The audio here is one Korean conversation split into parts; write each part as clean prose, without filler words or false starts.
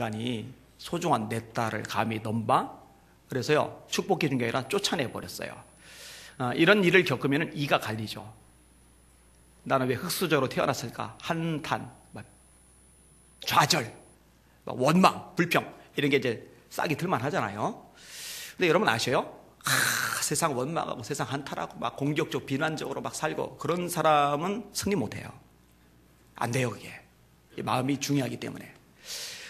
인간이 소중한 내 딸을 감히 넘봐? 그래서요, 축복해 준 게 아니라 쫓아내 버렸어요. 이런 일을 겪으면 이가 갈리죠. 나는 왜 흙수저로 태어났을까? 한탄, 좌절, 원망, 불평, 이런 게 이제 싹이 들만 하잖아요. 근데 여러분 아셔요? 세상 원망하고 세상 한탄하고 막 공격적 비난적으로 막 살고 그런 사람은 승리 못해요. 안 돼요, 그게. 마음이 중요하기 때문에.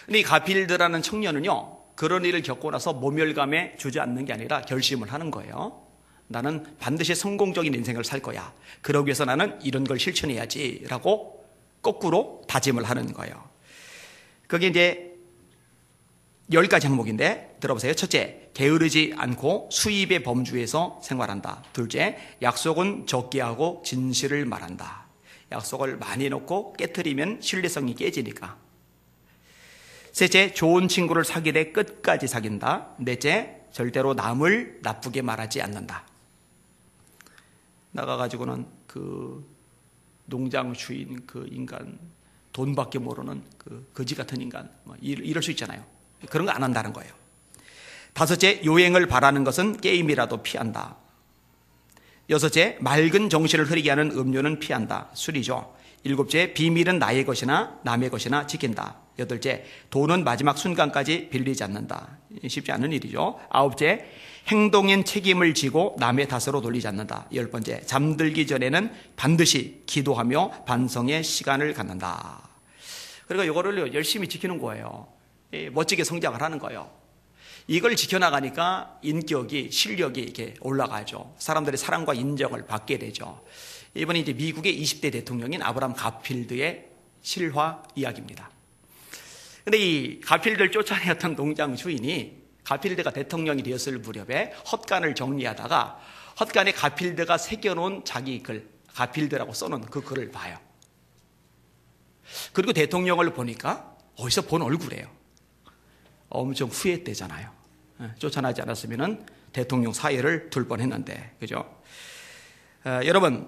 근데 이 가필드라는 청년은요, 그런 일을 겪고 나서 모멸감에 주저앉는 게 아니라 결심을 하는 거예요. 나는 반드시 성공적인 인생을 살 거야. 그러기 위해서 나는 이런 걸 실천해야지 라고 거꾸로 다짐을 하는 거예요. 그게 이제 10가지 항목인데 들어보세요. 첫째, 게으르지 않고 수입의 범주에서 생활한다. 둘째, 약속은 적게 하고 진실을 말한다. 약속을 많이 놓고 깨트리면 신뢰성이 깨지니까. 셋째, 좋은 친구를 사귀되 끝까지 사귄다. 넷째, 절대로 남을 나쁘게 말하지 않는다. 나가가지고는 그 농장 주인 그 인간, 돈밖에 모르는 그 거지 같은 인간, 이럴 수 있잖아요. 그런 거 안 한다는 거예요. 다섯째, 요행을 바라는 것은 게임이라도 피한다. 여섯째, 맑은 정신을 흐리게 하는 음료는 피한다. 술이죠. 일곱째, 비밀은 나의 것이나 남의 것이나 지킨다. 여덟째, 돈은 마지막 순간까지 빌리지 않는다. 쉽지 않은 일이죠. 아홉째, 행동엔 책임을 지고 남의 탓으로 돌리지 않는다. 열 번째, 잠들기 전에는 반드시 기도하며 반성의 시간을 갖는다. 그러니까 이거를 열심히 지키는 거예요. 멋지게 성장을 하는 거예요. 이걸 지켜나가니까 인격이, 실력이 이렇게 올라가죠. 사람들의 사랑과 인정을 받게 되죠. 이번에 이제 미국의 20대 대통령인 아브라함 가필드의 실화 이야기입니다. 근데 이 가필드를 쫓아내었던 농장 주인이 가필드가 대통령이 되었을 무렵에 헛간을 정리하다가 헛간에 가필드가 새겨놓은 자기 글, 가필드라고 써놓은 그 글을 봐요. 그리고 대통령을 보니까 어디서 본 얼굴이에요. 엄청 후회했대잖아요. 쫓아나지 않았으면 대통령 사회를 둘 뻔했는데, 그죠? 여러분,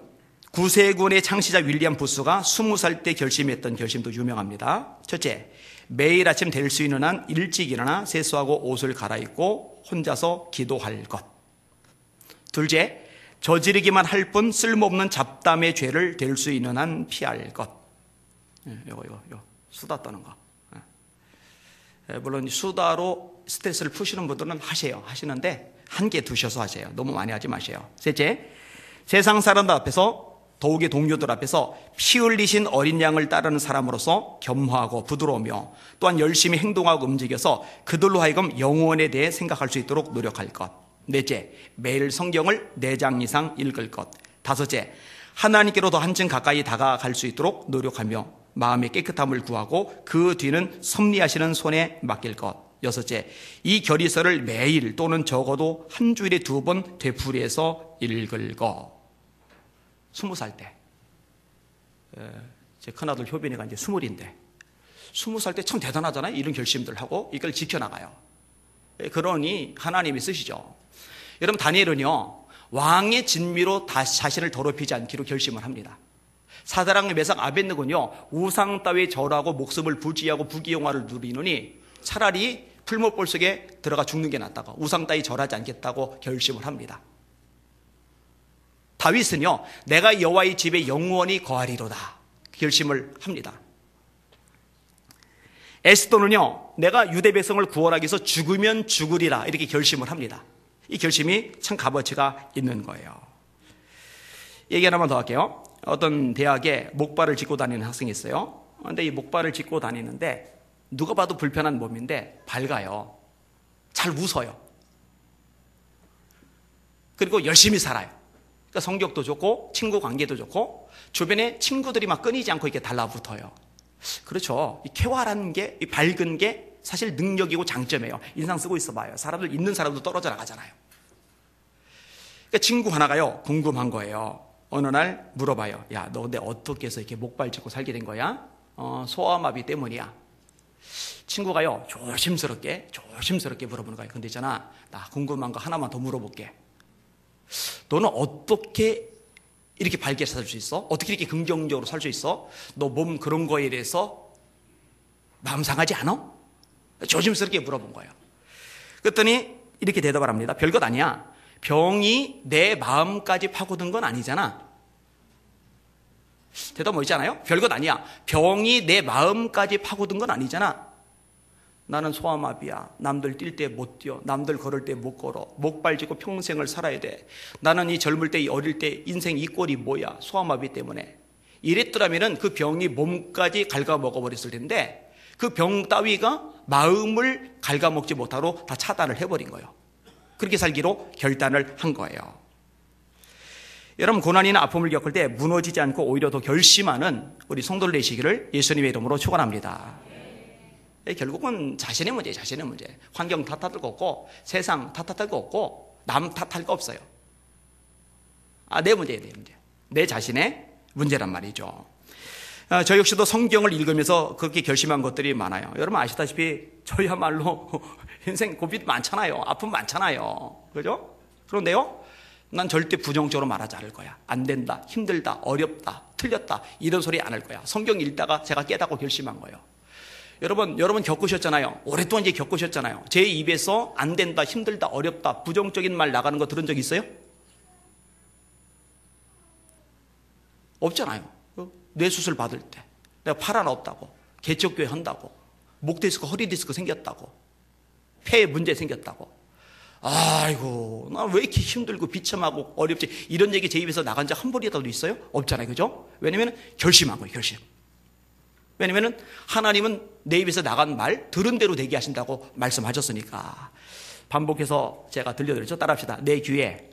구세군의 창시자 윌리엄 부스가 20살 때 결심했던 결심도 유명합니다. 첫째, 매일 아침 될 수 있는 한 일찍 일어나 세수하고 옷을 갈아입고 혼자서 기도할 것. 둘째, 저지르기만 할 뿐 쓸모없는 잡담의 죄를 될 수 있는 한 피할 것. 이거 수다 떠는 거. 물론 수다로 스트레스를 푸시는 분들은 하시는데 한개 두셔서 하세요. 너무 많이 하지 마세요. 셋째, 세상 사람들 앞에서, 더욱이 동료들 앞에서 피 흘리신 어린 양을 따르는 사람으로서 겸허하고 부드러우며 또한 열심히 행동하고 움직여서 그들로 하여금 영혼에 대해 생각할 수 있도록 노력할 것. 넷째, 매일 성경을 4장 이상 읽을 것. 다섯째, 하나님께로 더 한층 가까이 다가갈 수 있도록 노력하며 마음의 깨끗함을 구하고 그 뒤는 섭리하시는 손에 맡길 것. 여섯째, 이 결의서를 매일 또는 적어도 한 주일에 2번 되풀이해서 읽을 것. 20살 때. 제 큰아들 효빈이가 이제 20인데 20살 때 참 대단하잖아요. 이런 결심들 하고 이걸 지켜나가요. 그러니 하나님이 쓰시죠. 여러분, 다니엘은요, 왕의 진미로 자신을 더럽히지 않기로 결심을 합니다. 사드락, 메삭, 아벳느고는요, 우상 따위 절하고 목숨을 부지하고 부귀영화를 누리느니 차라리 풀못볼 속에 들어가 죽는 게 낫다고, 우상 따위 절하지 않겠다고 결심을 합니다. 다윗은요, 내가 여호와의 집에 영원히 거하리로다 결심을 합니다. 에스더는요, 내가 유대 백성을 구원하기 위해서 죽으면 죽으리라 이렇게 결심을 합니다. 이 결심이 참 값어치가 있는 거예요. 얘기 하나만 더 할게요. 어떤 대학에 목발을 짚고 다니는 학생이 있어요. 그런데 이 목발을 짚고 다니는데 누가 봐도 불편한 몸인데 밝아요. 잘 웃어요. 그리고 열심히 살아요. 그러니까 성격도 좋고 친구 관계도 좋고 주변에 친구들이 막 끊이지 않고 이렇게 달라붙어요. 그렇죠. 이 쾌활한 게, 이 밝은 게 사실 능력이고 장점이에요. 인상 쓰고 있어 봐요. 사람들, 있는 사람도 떨어져 나가잖아요. 그러니까 친구 하나가요, 궁금한 거예요. 어느 날 물어봐요. 야, 너 근데 어떻게 해서 이렇게 목발 짚고 살게 된 거야? 소아마비 때문이야. 친구가요, 조심스럽게 물어보는 거예요. 근데 있잖아, 나 궁금한 거 하나만 더 물어볼게. 너는 어떻게 이렇게 밝게 살 수 있어? 어떻게 이렇게 긍정적으로 살 수 있어? 너 몸 그런 거에 대해서 마음 상하지 않아? 조심스럽게 물어본 거예요. 그랬더니 이렇게 대답을 합니다. 별것 아니야. 병이 내 마음까지 파고든 건 아니잖아. 대답 뭐 있잖아요. 별것 아니야. 병이 내 마음까지 파고든 건 아니잖아. 나는 소아마비야. 남들 뛸 때 못 뛰어. 남들 걸을 때 못 걸어. 목발 짚고 평생을 살아야 돼. 나는 이 젊을 때, 어릴 때 인생 이 꼴이 뭐야. 소아마비 때문에. 이랬더라면 그 병이 몸까지 갉아먹어 버렸을 텐데 그 병 따위가 마음을 갉아먹지 못하도록 다 차단을 해버린 거예요. 그렇게 살기로 결단을 한 거예요. 여러분, 고난이나 아픔을 겪을 때 무너지지 않고 오히려 더 결심하는 우리 성도들 되시기를 예수님의 이름으로 축원합니다. 결국은 자신의 문제예요. 자신의 문제. 환경 탓할 거 없고 세상 탓할 거 없고 남 탓할 거 없어요. 내 문제예요. 내 문제. 내 자신의 문제란 말이죠. 저 역시도 성경을 읽으면서 그렇게 결심한 것들이 많아요. 여러분 아시다시피 저야말로 인생 고비 많잖아요. 아픔 많잖아요. 그죠? 그런데요, 난 절대 부정적으로 말하지 않을 거야. 안 된다, 힘들다, 어렵다, 틀렸다 이런 소리 안 할 거야. 성경 읽다가 제가 깨닫고 결심한 거예요. 여러분 겪으셨잖아요. 오랫동안 이제 겪으셨잖아요. 제 입에서 안 된다, 힘들다, 어렵다, 부정적인 말 나가는 거 들은 적 있어요? 없잖아요. 뇌수술 받을 때 내가 팔 하나 없다고, 개척교회 한다고, 목 디스크, 허리 디스크 생겼다고, 폐에 문제 생겼다고, 아이고 나 왜 이렇게 힘들고 비참하고 어렵지, 이런 얘기 제 입에서 나간 적 한 번이라도 있어요? 없잖아요. 그죠? 왜냐면 결심한 거예요. 결심. 왜냐면 하나님은 내 입에서 나간 말 들은 대로 되게 하신다고 말씀하셨으니까. 반복해서 제가 들려드렸죠. 따라합시다. 내 귀에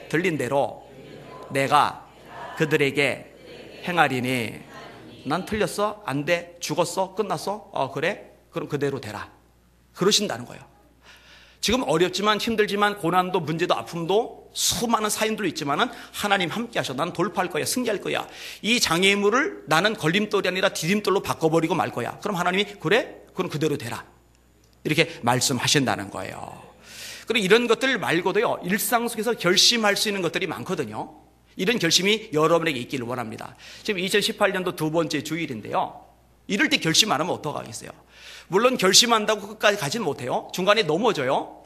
들린 대로 내가 그들에게 행하리니. 난 틀렸어? 안 돼? 죽었어? 끝났어? 그래? 그럼 그대로 되라. 그러신다는 거예요. 지금 어렵지만 힘들지만 고난도 문제도 아픔도 수많은 사인들도 있지만은 하나님 함께 하셔. 나는 돌파할 거야. 승리할 거야. 이 장애물을 나는 걸림돌이 아니라 디딤돌로 바꿔버리고 말 거야. 그럼 하나님이 그래? 그럼 그대로 되라. 이렇게 말씀하신다는 거예요. 그리고 이런 것들 말고도요, 일상 속에서 결심할 수 있는 것들이 많거든요. 이런 결심이 여러분에게 있기를 원합니다. 지금 2018년도 두 번째 주일인데요. 이럴 때 결심 안 하면 어떡하겠어요? 물론 결심한다고 끝까지 가진 못해요. 중간에 넘어져요.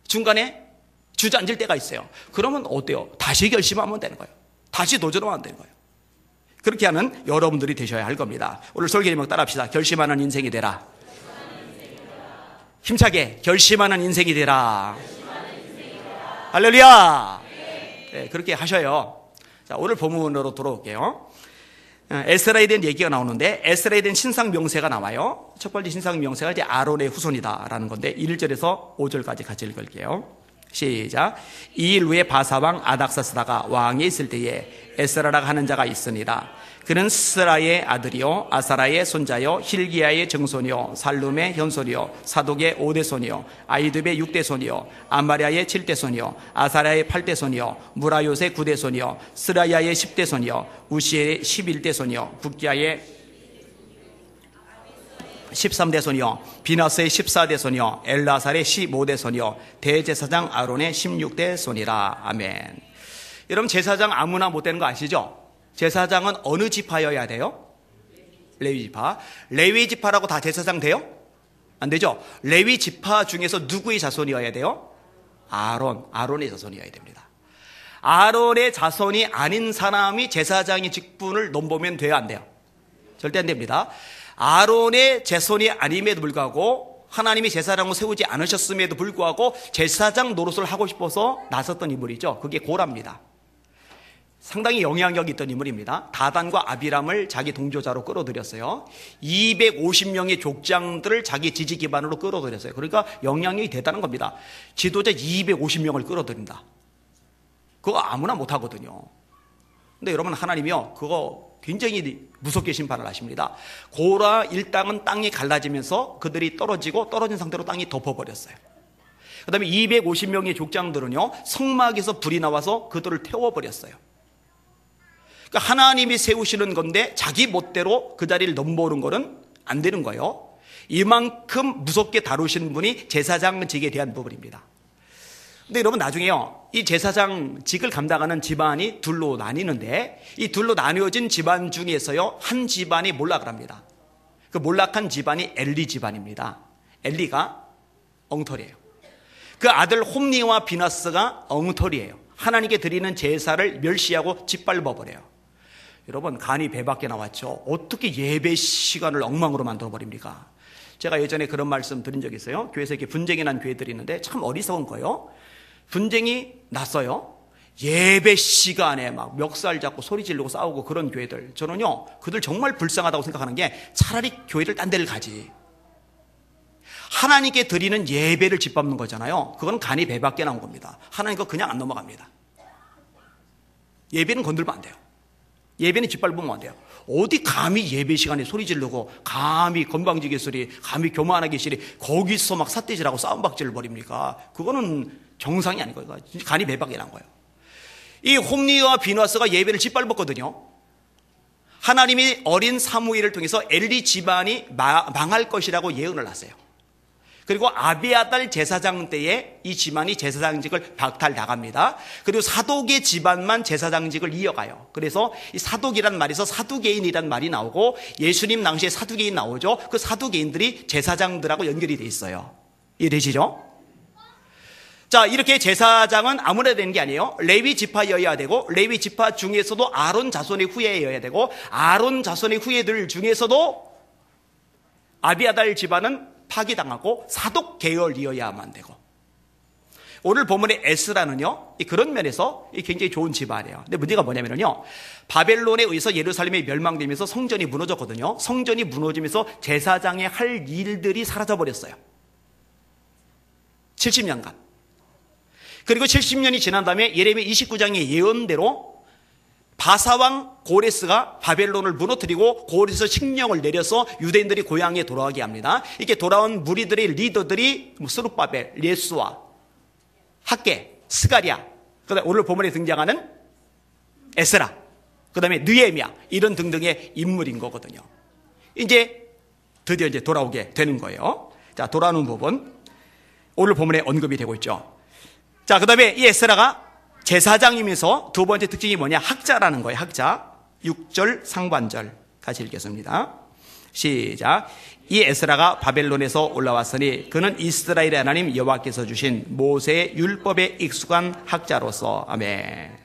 중간에 주저앉을 때가 있어요. 그러면 어때요? 다시 결심하면 되는 거예요. 다시 도전하면 되는 거예요. 그렇게 하는 여러분들이 되셔야 할 겁니다. 오늘 설교 제목 따라합시다. 결심하는 인생이 되라. 힘차게 결심하는 인생이 되라. 할렐루야. 네, 그렇게 하셔요. 자, 오늘 본문으로 돌아올게요. 에스라에 대한 얘기가 나오는데 에스라에 대한 신상 명세가 나와요. 첫 번째 신상 명세가 이제 아론의 후손이다라는 건데 1절에서 5절까지 같이 읽을게요. 시작. 이 일 후에 바사왕 아닥사스다가 왕에 있을 때에 에스라라고 하는 자가 있으니라. 그는 스라의 아들이요 아사라의 손자요 힐기야의 정손이요 살룸의 현손이요 사독의 5대손이요 아이둡의 6대손이요 아마리아의 7대손이요 아사라의 8대손이요 무라요의 9대손이요 스라야의 10대손이요 우시의 11대손이요 북기야의 13대손이요 비나스의 14대손이요 엘라살의 15대손이요 대제사장 아론의 16대손이라. 아멘. 여러분, 제사장 아무나 못 되는 거 아시죠? 제사장은 어느 지파여야 돼요? 레위 지파. 레위 지파라고 다 제사장 돼요? 안 되죠? 레위 지파 중에서 누구의 자손이어야 돼요? 아론의 자손이어야 됩니다. 아론의 자손이 아닌 사람이 제사장의 직분을 넘보면 돼요, 안 돼요? 절대 안 됩니다. 아론의 자손이 아님에도 불구하고 하나님이 제사장을 세우지 않으셨음에도 불구하고 제사장 노릇을 하고 싶어서 나섰던 인물이죠. 그게 고라입니다. 상당히 영향력이 있던 인물입니다. 다단과 아비람을 자기 동조자로 끌어들였어요. 250명의 족장들을 자기 지지 기반으로 끌어들였어요. 그러니까 영향력이 대단한 겁니다. 지도자 250명을 끌어들인다. 그거 아무나 못하거든요. 근데 여러분, 하나님이요, 그거 굉장히 무섭게 심판을 하십니다. 고라 일당은 땅이 갈라지면서 그들이 떨어진 상태로 땅이 덮어버렸어요. 그 다음에 250명의 족장들은요, 성막에서 불이 나와서 그들을 태워버렸어요. 그러니까 하나님이 세우시는 건데 자기 멋대로 그 자리를 넘보는 거는 안 되는 거예요. 이만큼 무섭게 다루시는 분이 제사장직에 대한 부분입니다. 근데 여러분, 나중에요, 이 제사장직을 감당하는 집안이 둘로 나뉘는데 이 둘로 나뉘어진 집안 중에서요 한 집안이 몰락을 합니다. 그 몰락한 집안이 엘리 집안입니다. 엘리가 엉터리예요. 그 아들 홈니와 비나스가 엉터리예요. 하나님께 드리는 제사를 멸시하고 짓밟아버려요. 여러분, 간이 배 밖에 나왔죠. 어떻게 예배 시간을 엉망으로 만들어버립니까? 제가 예전에 그런 말씀 드린 적이 있어요. 교회에서 이렇게 분쟁이 난 교회들이 있는데 참 어리석은 거예요. 분쟁이 났어요. 예배 시간에 막 멱살 잡고 소리 지르고 싸우고 그런 교회들. 저는요, 그들 정말 불쌍하다고 생각하는 게 차라리 교회를 딴 데를 가지. 하나님께 드리는 예배를 짓밟는 거잖아요. 그건 간이 배 밖에 나온 겁니다. 하나님 거 그냥 안 넘어갑니다. 예배는 건들면 안 돼요. 예배는 짓밟으면 안 돼요. 어디 감히 예배 시간에 소리 지르고, 감히 건방지게 소리, 감히 교만하게 소리, 거기서 막 삿대질하고 싸움박질을 벌입니까? 그거는 정상이 아닌 거예요. 간이 배 밖에 난 거예요. 이 홈리와 비누아스가 예배를 짓밟았거든요. 하나님이 어린 사무엘을 통해서 엘리 집안이 망할 것이라고 예언을 했어요. 그리고 아비아달 제사장 때에 이 집안이 제사장직을 박탈당합니다. 그리고 사독의 집안만 제사장직을 이어가요. 그래서 이 사독이란 말에서 사두개인이란 말이 나오고, 예수님 당시에 사두개인 나오죠. 그 사두개인들이 제사장들하고 연결이 돼 있어요. 이해되시죠? 자, 이렇게 제사장은 아무나 되는 게 아니에요. 레위 지파여야 되고, 레위 지파 중에서도 아론 자손의 후예여야 되고, 아론 자손의 후예들 중에서도 아비아달 집안은 파기당하고 사독 계열이어야만 되고, 오늘 본문의 에스라는요, 그런 면에서 굉장히 좋은 집안이에요. 근데 문제가 뭐냐면요, 바벨론에 의해서 예루살렘이 멸망되면서 성전이 무너졌거든요. 성전이 무너지면서 제사장의 할 일들이 사라져버렸어요. 70년간. 그리고 70년이 지난 다음에 예레미야 29장의 예언대로 바사왕 고레스가 바벨론을 무너뜨리고 고레스 칙령을 내려서 유대인들이 고향에 돌아가게 합니다. 이렇게 돌아온 무리들의 리더들이 스룹바벨, 예수와, 학개, 스가랴, 그다음에 오늘 본문에 등장하는 에스라, 그다음에 느헤미야, 이런 등등의 인물인 거거든요. 이제 드디어 이제 돌아오게 되는 거예요. 자, 돌아오는 부분 오늘 본문에 언급이 되고 있죠. 자, 그다음에 이 에스라가 제사장이면서 두 번째 특징이 뭐냐? 학자라는 거예요. 학자. 6절 상반절 같이 읽겠습니다. 시작. 이 에스라가 바벨론에서 올라왔으니 그는 이스라엘의 하나님 여호와께서 주신 모세의 율법에 익숙한 학자로서. 아멘.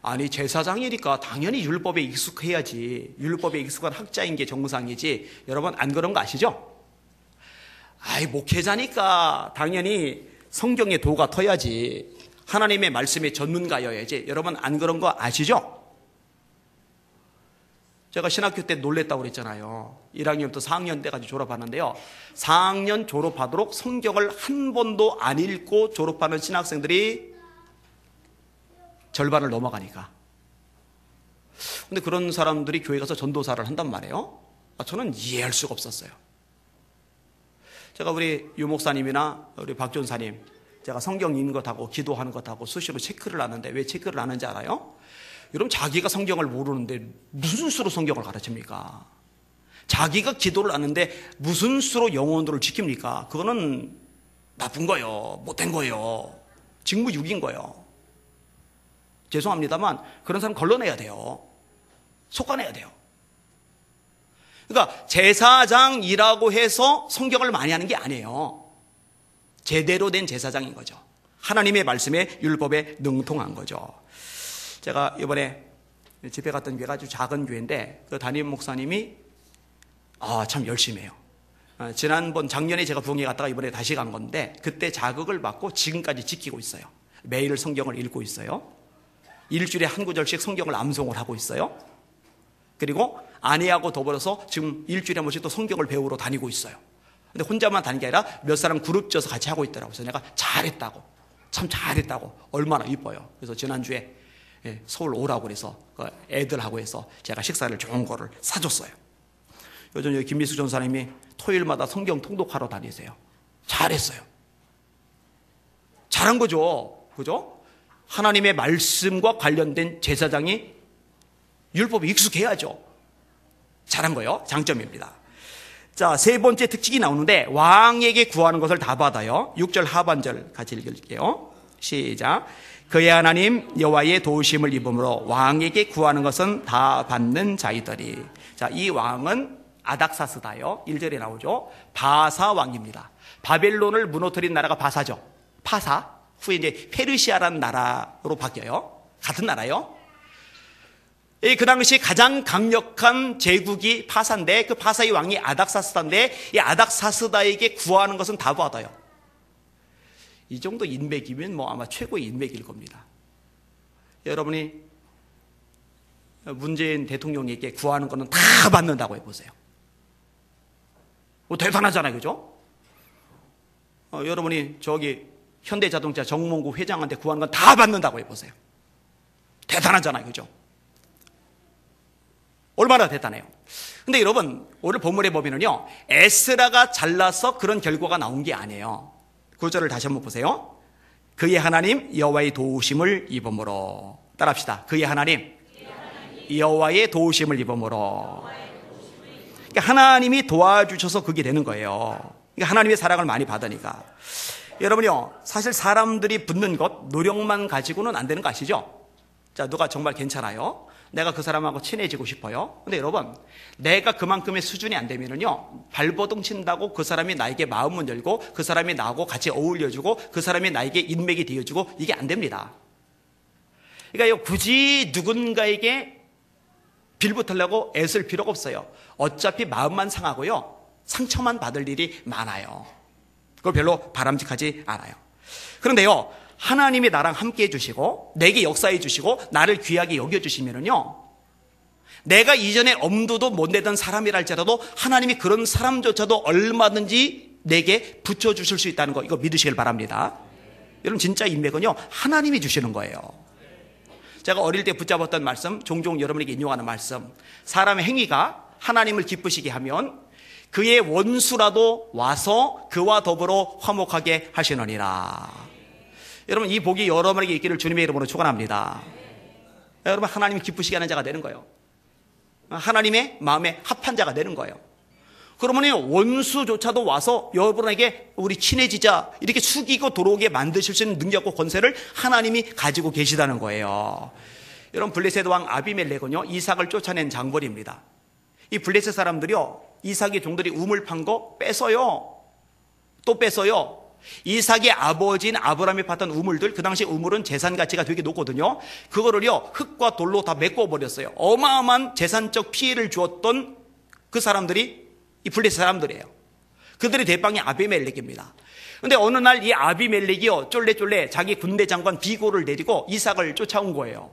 아니, 제사장이니까 당연히 율법에 익숙해야지. 율법에 익숙한 학자인 게 정상이지. 여러분, 안 그런 거 아시죠? 아이, 목회자니까 당연히 성경의 도가 터야지. 하나님의 말씀의 전문가여야지. 여러분, 안 그런 거 아시죠? 제가 신학교 때 놀랬다고 그랬잖아요. 1학년부터 4학년 때까지 졸업하는데요, 4학년 졸업하도록 성경을 한 번도 안 읽고 졸업하는 신학생들이 절반을 넘어가니까. 근데 그런 사람들이 교회 가서 전도사를 한단 말이에요. 저는 이해할 수가 없었어요. 제가 우리 유 목사님이나 우리 박 전사님, 제가 성경 읽는 것하고 기도하는 것하고 수시로 체크를 하는데, 왜 체크를 하는지 알아요? 여러분, 자기가 성경을 모르는데 무슨 수로 성경을 가르칩니까? 자기가 기도를 하는데 무슨 수로 영혼들을 지킵니까? 그거는 나쁜 거예요. 못된 거예요. 직무유기인 거예요. 죄송합니다만 그런 사람 걸러내야 돼요. 속아내야 돼요. 그러니까 제사장이라고 해서 성경을 많이 하는 게 아니에요. 제대로 된 제사장인 거죠. 하나님의 말씀에 율법에 능통한 거죠. 제가 이번에 집회 갔던 교회가 아주 작은 교회인데, 그 담임 목사님이 참 열심히 해요. 지난번 작년에 제가 부흥회 갔다가 이번에 다시 간 건데, 그때 자극을 받고 지금까지 지키고 있어요. 매일 성경을 읽고 있어요. 일주일에 한 구절씩 성경을 암송을 하고 있어요. 그리고 아내하고 더불어서 지금 일주일에 한 번씩 또 성경을 배우러 다니고 있어요. 근데 혼자만 다니는 게 아니라 몇 사람 그룹 져서 같이 하고 있더라고요. 그래서 내가 잘했다고, 참 잘했다고, 얼마나 이뻐요. 그래서 지난주에 서울 오라고 그래서 애들하고 해서 제가 식사를 좋은 거를 사줬어요. 요즘 여기 김미숙 전사님이 토요일마다 성경 통독하러 다니세요. 잘했어요. 잘한 거죠. 그죠? 하나님의 말씀과 관련된 제사장이 율법에 익숙해야죠. 잘한 거예요. 장점입니다. 자, 세 번째 특징이 나오는데, 왕에게 구하는 것을 다 받아요. 6절 하반절 같이 읽을게요. 시작. 그의 하나님 여호와의 도우심을 입음으로 왕에게 구하는 것은 다 받는 자이더리. 자, 이 왕은 아닥사스다요. 1절에 나오죠. 바사 왕입니다. 바벨론을 무너뜨린 나라가 바사죠. 파사. 후에 이제 페르시아라는 나라로 바뀌어요. 같은 나라요. 그 당시 가장 강력한 제국이 파사인데 그 파사의 왕이 아닥사스다인데 이 아닥사스다에게 구하는 것은 다 받아요. 이 정도 인맥이면 뭐 아마 최고의 인맥일 겁니다. 여러분이 문재인 대통령에게 구하는 거는 다 받는다고 해보세요. 뭐 대단하잖아요, 그죠? 여러분이 저기 현대자동차 정몽구 회장한테 구하는 건 다 받는다고 해보세요. 대단하잖아요, 그죠? 얼마나 대단해요. 근데 여러분, 오늘 본문에 보면은요, 에스라가 잘나서 그런 결과가 나온 게 아니에요. 구절을 다시 한번 보세요. 그의 하나님 여호와의 도우심을 입음으로. 따라합시다. 그의 하나님 여호와의 도우심을 입음으로. 그러니까 하나님이 도와주셔서 그게 되는 거예요. 그러니까 하나님의 사랑을 많이 받으니까. 여러분요, 사실 사람들이 붙는 것, 노력만 가지고는 안 되는 거 아시죠? 자, 누가 정말 괜찮아요? 내가 그 사람하고 친해지고 싶어요. 근데 여러분, 내가 그만큼의 수준이 안 되면은요, 발버둥 친다고 그 사람이 나에게 마음을 열고 그 사람이 나하고 같이 어울려주고 그 사람이 나에게 인맥이 되어주고 이게 안 됩니다. 그러니까 굳이 누군가에게 빌붙으려고 애쓸 필요가 없어요. 어차피 마음만 상하고요, 상처만 받을 일이 많아요. 그걸 별로 바람직하지 않아요. 그런데요, 하나님이 나랑 함께 해주시고 내게 역사해 주시고 나를 귀하게 여겨주시면은요, 내가 이전에 엄두도 못 내던 사람이랄지라도 하나님이 그런 사람조차도 얼마든지 내게 붙여주실 수 있다는 거, 이거 믿으시길 바랍니다. 여러분, 진짜 인맥은요, 하나님이 주시는 거예요. 제가 어릴 때 붙잡았던 말씀, 종종 여러분에게 인용하는 말씀, 사람의 행위가 하나님을 기쁘시게 하면 그의 원수라도 와서 그와 더불어 화목하게 하시느니라. 여러분, 이 복이 여러분에게 있기를 주님의 이름으로 축원합니다. 여러분, 하나님이 기쁘시게 하는 자가 되는 거예요. 하나님의 마음에 합한 자가 되는 거예요. 그러면 원수조차도 와서 여러분에게 우리 친해지자 이렇게 숙이고 들어오게 만드실 수 있는 능력과 권세를 하나님이 가지고 계시다는 거예요. 여러분, 블레셋 왕 아비멜렉은요, 이삭을 쫓아낸 장벌입니다. 이 블레셋 사람들이요, 이삭의 종들이 우물 판 거 뺏어요. 또 뺏어요. 이삭의 아버지인 아브라함이 팠던 우물들, 그 당시 우물은 재산 가치가 되게 높거든요. 그거를요, 흙과 돌로 다 메꿔버렸어요. 어마어마한 재산적 피해를 주었던 그 사람들이 이 블레셋 사람들이에요. 그들의 대빵이 아비멜렉입니다. 근데 어느 날 이 아비멜렉이요, 쫄래쫄래 자기 군대 장관 비고를 내리고 이삭을 쫓아온 거예요.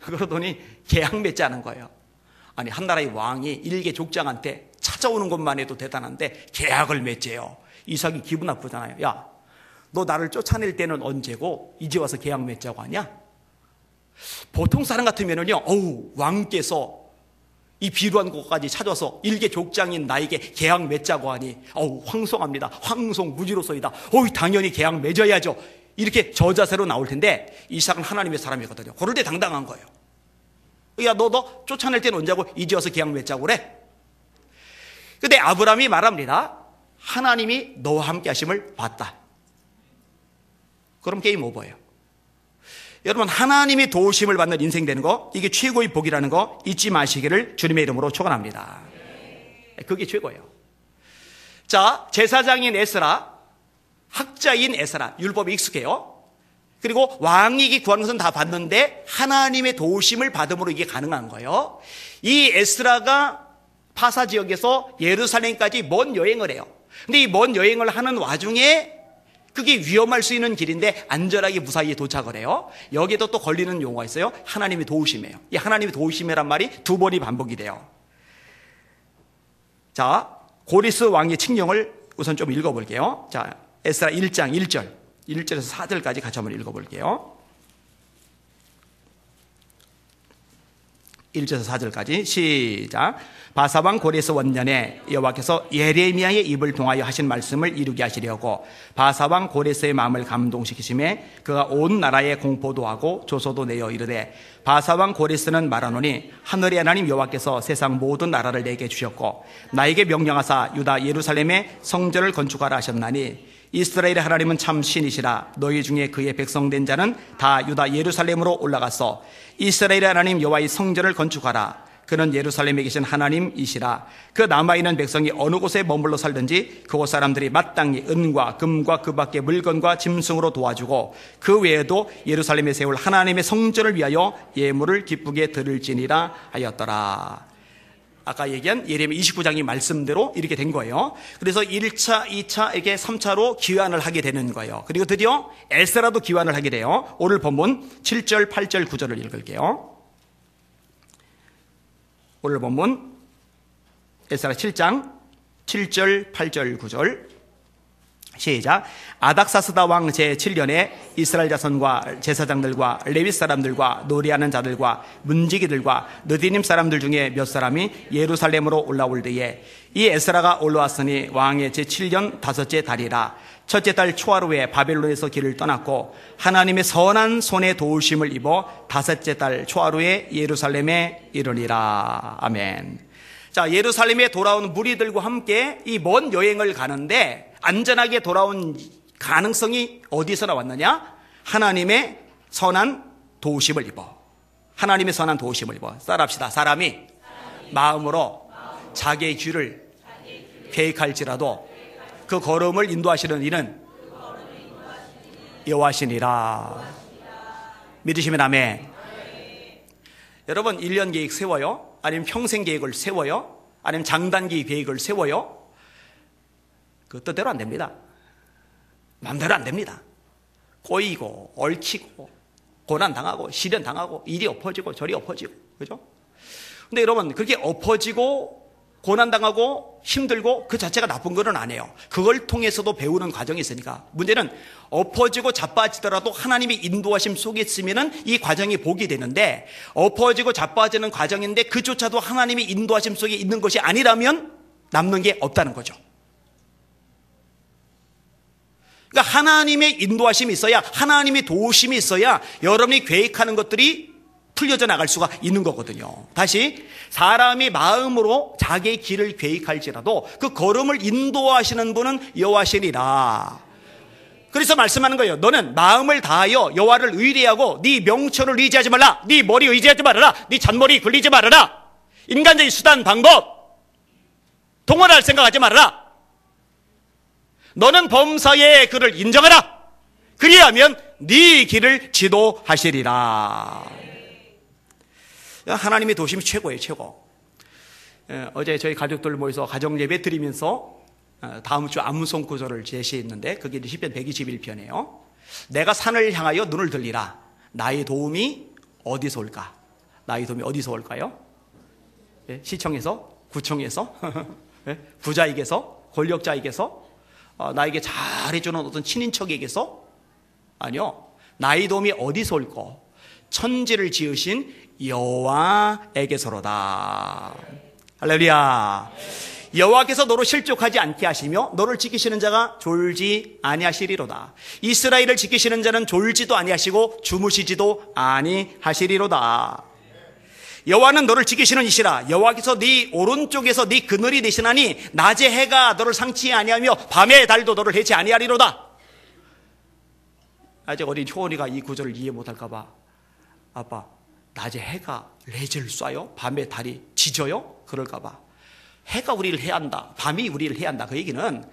그러더니 계약 맺자는 거예요. 아니, 한 나라의 왕이 일개 족장한테 찾아오는 것만 해도 대단한데 계약을 맺재요. 이삭이 기분 나쁘잖아요. 야, 너 나를 쫓아낼 때는 언제고 이제 와서 계약 맺자고 하냐? 보통 사람 같으면은요, 어우, 왕께서 이 비루한 곳까지 찾아서 일개 족장인 나에게 계약 맺자고 하니, 어우, 황송합니다. 황송 무지로소이다. 어우, 당연히 계약 맺어야죠. 이렇게 저자세로 나올 텐데, 이삭은 하나님의 사람이거든요. 그럴 때 당당한 거예요. 야, 너 쫓아낼 때는 언제고 이제 와서 계약 맺자고 그래? 근데 아브라함이 말합니다. 하나님이 너와 함께 하심을 봤다. 그럼 게임 오버예요. 여러분, 하나님이 도우심을 받는 인생 되는 거, 이게 최고의 복이라는 거 잊지 마시기를 주님의 이름으로 축원합니다. 그게 최고예요. 자, 제사장인 에스라, 학자인 에스라, 율법이 익숙해요. 그리고 왕에게 구하는 것은 다 받는데 하나님의 도우심을 받음으로 이게 가능한 거예요. 이 에스라가 파사 지역에서 예루살렘까지 먼 여행을 해요. 근데 이 먼 여행을 하는 와중에 그게 위험할 수 있는 길인데 안전하게 무사히 도착을 해요. 여기에도 또 걸리는 용어가 있어요. 하나님의 도우심이에요. 이 하나님의 도우심이란 말이 두 번이 반복이 돼요. 자, 고리스 왕의 칙령을 우선 좀 읽어볼게요. 자, 에스라 1장 1절에서 4절까지 같이 한번 읽어볼게요. 1절에서 4절까지 시작. 바사왕 고레스 원년에 여호와께서 예레미야의 입을 통하여 하신 말씀을 이루게 하시려고 바사왕 고레스의 마음을 감동시키심에 그가 온 나라에 공포도 하고 조소도 내어 이르되 바사왕 고레스는 말하노니 하늘의 하나님 여호와께서 세상 모든 나라를 내게 주셨고 나에게 명령하사 유다 예루살렘에 성전을 건축하라 하셨나니 이스라엘의 하나님은 참 신이시라. 너희 중에 그의 백성된 자는 다 유다 예루살렘으로 올라가서 이스라엘의 하나님 여호와의 성전을 건축하라. 그는 예루살렘에 계신 하나님이시라. 그 남아있는 백성이 어느 곳에 머물러 살든지 그곳 사람들이 마땅히 은과 금과 그 밖의 물건과 짐승으로 도와주고 그 외에도 예루살렘에 세울 하나님의 성전을 위하여 예물을 기쁘게 드릴지니라 하였더라. 아까 얘기한 예레미야 29장의 말씀대로 이렇게 된 거예요. 그래서 1차, 2차, 이렇게 3차로 귀환을 하게 되는 거예요. 그리고 드디어 에스라도 귀환을 하게 돼요. 오늘 본문 7절, 8절, 9절을 읽을게요. 오늘 본문 에스라 7장 7절, 8절, 9절 시작. 아닥사스다 왕 제7년에 이스라엘 자손과 제사장들과 레위 사람들과 노래하는 자들과 문지기들과 느디님 사람들 중에 몇 사람이 예루살렘으로 올라올 때에 이 에스라가 올라왔으니 왕의 제7년 다섯째 달이라. 첫째 달 초하루에 바벨론에서 길을 떠났고 하나님의 선한 손에 도우심을 입어 다섯째 달 초하루에 예루살렘에 이르니라. 아멘. 자, 예루살렘에 돌아온 무리들과 함께 이 먼 여행을 가는데 안전하게 돌아온 가능성이 어디서 나왔느냐? 하나님의 선한 도우심을 입어. 하나님의 선한 도우심을 입어. 따라합시다. 사람이 마음으로 자기의 길을 계획할지라도 그 걸음을 인도하시는 이는 여호와시니라. 믿으시면 아멘. 여러분 1년 계획 세워요? 아니면 평생 계획을 세워요? 아니면 장단기 계획을 세워요? 그 뜻대로 안 됩니다. 마음대로 안 됩니다. 꼬이고 얽히고 고난당하고 시련당하고 일이 엎어지고 저리 엎어지고, 그죠? 근데 여러분 그렇게 엎어지고 고난당하고 힘들고 그 자체가 나쁜 것은 아니에요. 그걸 통해서도 배우는 과정이 있으니까. 문제는 엎어지고 자빠지더라도 하나님의 인도하심 속에 있으면 이 과정이 복이 되는데, 엎어지고 자빠지는 과정인데 그조차도 하나님의 인도하심 속에 있는 것이 아니라면 남는 게 없다는 거죠. 그러니까 하나님의 인도하심이 있어야, 하나님의 도우심이 있어야 여러분이 계획하는 것들이 풀려져 나갈 수가 있는 거거든요. 다시, 사람이 마음으로 자기의 길을 계획할지라도 그 걸음을 인도하시는 분은 여호와시니라. 그래서 말씀하는 거예요. 너는 마음을 다하여 여호와를 의뢰하고 네 명철을 의지하지 말라. 네 머리 의지하지 말아라. 네 잔머리 굴리지 말아라. 인간적인 수단 방법 동원할 생각하지 말아라. 너는 범사의 그를 인정하라. 그리하면 네 길을 지도하시리라. 하나님의 도심이 최고예요, 최고. 어제 저희 가족들 모여서 가정예배 드리면서 다음 주 암송 구절을 제시했는데 그게 시편 121편이에요. 내가 산을 향하여 눈을 들리라. 나의 도움이 어디서 올까? 나의 도움이 어디서 올까요? 시청에서? 구청에서? 부자에게서? 권력자에게서? 나에게 잘해주는 어떤 친인척에게서? 아니요. 나의 도움이 어디서 올까? 천지를 지으신 여호와에게서로다. 할렐루야. 여호와께서 너를 실족하지 않게 하시며 너를 지키시는 자가 졸지 아니하시리로다. 이스라엘을 지키시는 자는 졸지도 아니하시고 주무시지도 아니하시리로다. 여호와는 너를 지키시는 이시라. 여호와께서 네 오른쪽에서 네 그늘이 되시나니 낮에 해가 너를 상치 아니하며 밤에 달도 너를 해치 아니하리로다. 아직 어린 초원이가 이 구절을 이해 못할까 봐, 아빠 낮에 해가 레즈를 쏴요? 밤에 달이 지져요? 그럴까 봐. 해가 우리를 해한다, 밤이 우리를 해한다. 그 얘기는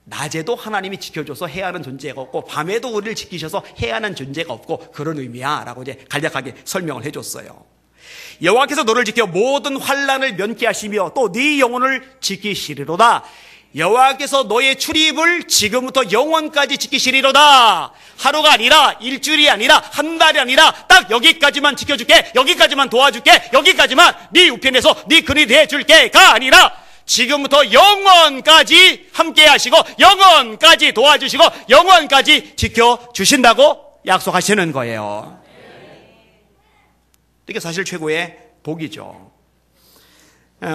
낮에도 하나님이 지켜줘서 해하는 존재가 없고 밤에도 우리를 지키셔서 해하는 존재가 없고 그런 의미야 라고 이제 간략하게 설명을 해줬어요. 여호와께서 너를 지켜 모든 환난을 면케 하시며 또 네 영혼을 지키시리로다. 여호와께서 너의 출입을 지금부터 영원까지 지키시리로다. 하루가 아니라, 일주일이 아니라, 한 달이 아니라 딱 여기까지만 지켜줄게, 여기까지만 도와줄게, 여기까지만 네 우편에서 네 근이 돼줄게가 아니라 지금부터 영원까지 함께 하시고 영원까지 도와주시고 영원까지 지켜주신다고 약속하시는 거예요. 이게 사실 최고의 복이죠.